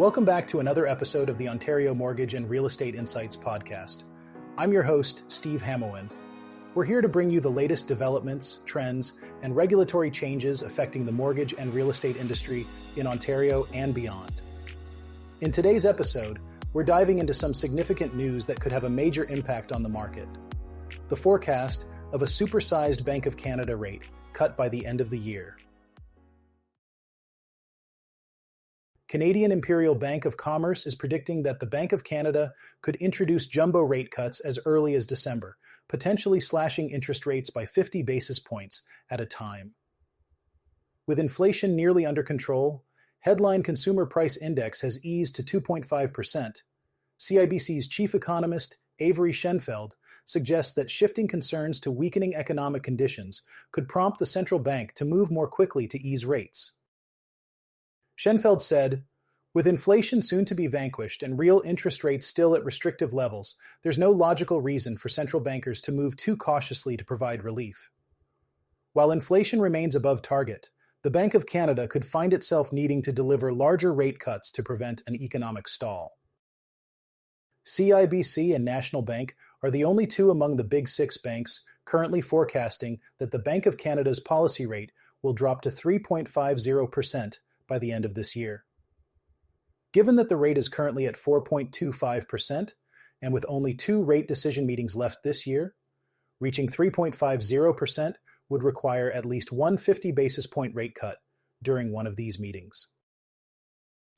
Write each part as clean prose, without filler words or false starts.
Welcome back to another episode of the Ontario Mortgage and Real Estate Insights podcast. I'm your host, Steve Hamilton. We're here to bring you the latest developments, trends, and regulatory changes affecting the mortgage and real estate industry in Ontario and beyond. In today's episode, we're diving into some significant news that could have a major impact on the market. The forecast of a supersized Bank of Canada rate cut by the end of the year. Canadian Imperial Bank of Commerce is predicting that the Bank of Canada could introduce jumbo rate cuts as early as December, potentially slashing interest rates by 50 basis points at a time. With inflation nearly under control, headline Consumer Price Index has eased to 2.5%. CIBC's chief economist, Avery Schenfeld, suggests that shifting concerns to weakening economic conditions could prompt the central bank to move more quickly to ease rates. Schenfeld said, "With inflation soon to be vanquished and real interest rates still at restrictive levels, there's no logical reason for central bankers to move too cautiously to provide relief. While inflation remains above target, the Bank of Canada could find itself needing to deliver larger rate cuts to prevent an economic stall." CIBC and National Bank are the only two among the Big Six banks currently forecasting that the Bank of Canada's policy rate will drop to 3.50% by the end of this year. Given that the rate is currently at 4.25%, and with only 2 rate decision meetings left this year, reaching 3.50% would require at least one 50 basis point rate cut during one of these meetings.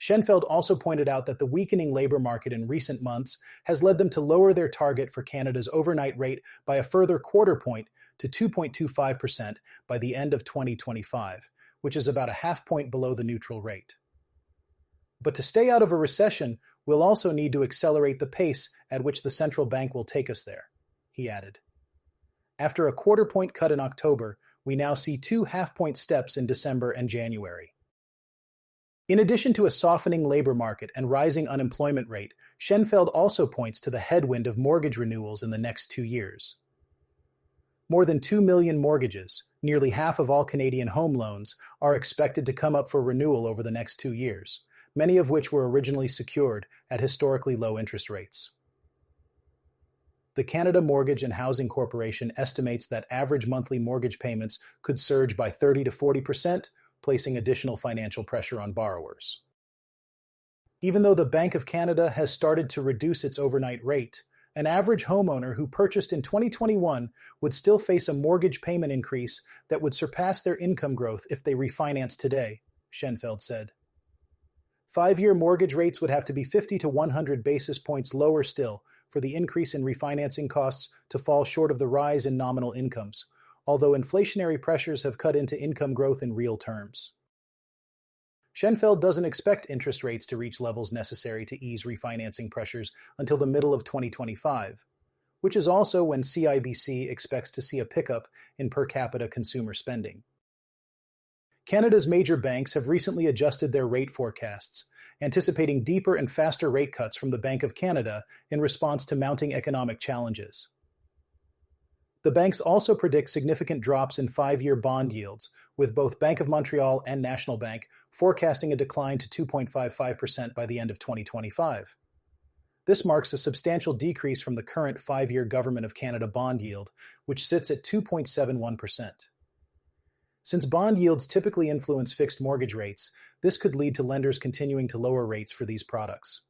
Schenfeld also pointed out that the weakening labor market in recent months has led them to lower their target for Canada's overnight rate by a further quarter point to 2.25% by the end of 2025, which is about a half point below the neutral rate. But to stay out of a recession, we'll also need to accelerate the pace at which the central bank will take us there, he added. After a quarter point cut in October, we now see 2 half-point steps in December and January. In addition to a softening labor market and rising unemployment rate, Schenfeld also points to the headwind of mortgage renewals in the next 2 years. More than 2 million mortgages, nearly half of all Canadian home loans, are expected to come up for renewal over the next 2 years, many of which were originally secured at historically low interest rates. The Canada Mortgage and Housing Corporation estimates that average monthly mortgage payments could surge by 30 to 40%, placing additional financial pressure on borrowers. Even though the Bank of Canada has started to reduce its overnight rate, an average homeowner who purchased in 2021 would still face a mortgage payment increase that would surpass their income growth if they refinance today, Schenfeld said. 5-year mortgage rates would have to be 50 to 100 basis points lower still for the increase in refinancing costs to fall short of the rise in nominal incomes, although inflationary pressures have cut into income growth in real terms. Schenfeld doesn't expect interest rates to reach levels necessary to ease refinancing pressures until the middle of 2025, which is also when CIBC expects to see a pickup in per capita consumer spending. Canada's major banks have recently adjusted their rate forecasts, anticipating deeper and faster rate cuts from the Bank of Canada in response to mounting economic challenges. The banks also predict significant drops in 5-year bond yields, with both Bank of Montreal and National Bank forecasting a decline to 2.55% by the end of 2025. This marks a substantial decrease from the current 5-year Government of Canada bond yield, which sits at 2.71%. Since bond yields typically influence fixed mortgage rates, this could lead to lenders continuing to lower rates for these products.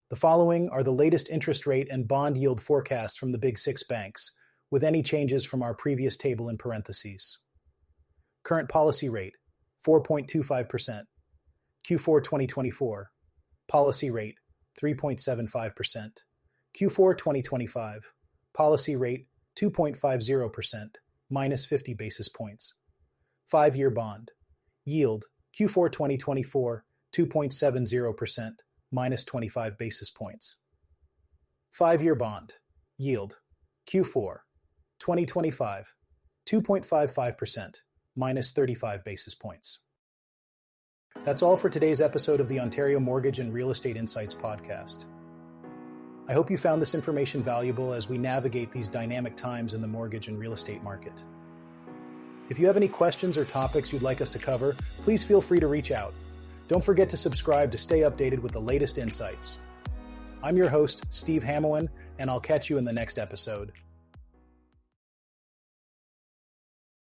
The following are the latest interest rate and bond yield forecasts from the Big Six banks, with any changes from our previous table in parentheses. Current policy rate, 4.25%. Q4 2024. Policy rate, 3.75%. Q4 2025. Policy rate, 2.50%, minus 50 basis points. 5-year bond. Yield, Q4 2024, 2.70%, minus 25 basis points. 5-year bond. Yield, Q4 2025, 2.55%, minus 35 basis points. That's all for today's episode of the Ontario Mortgage and Real Estate Insights podcast. I hope you found this information valuable as we navigate these dynamic times in the mortgage and real estate market. If you have any questions or topics you'd like us to cover, please feel free to reach out. Don't forget to subscribe to stay updated with the latest insights. I'm your host, Steve Hamilton, and I'll catch you in the next episode.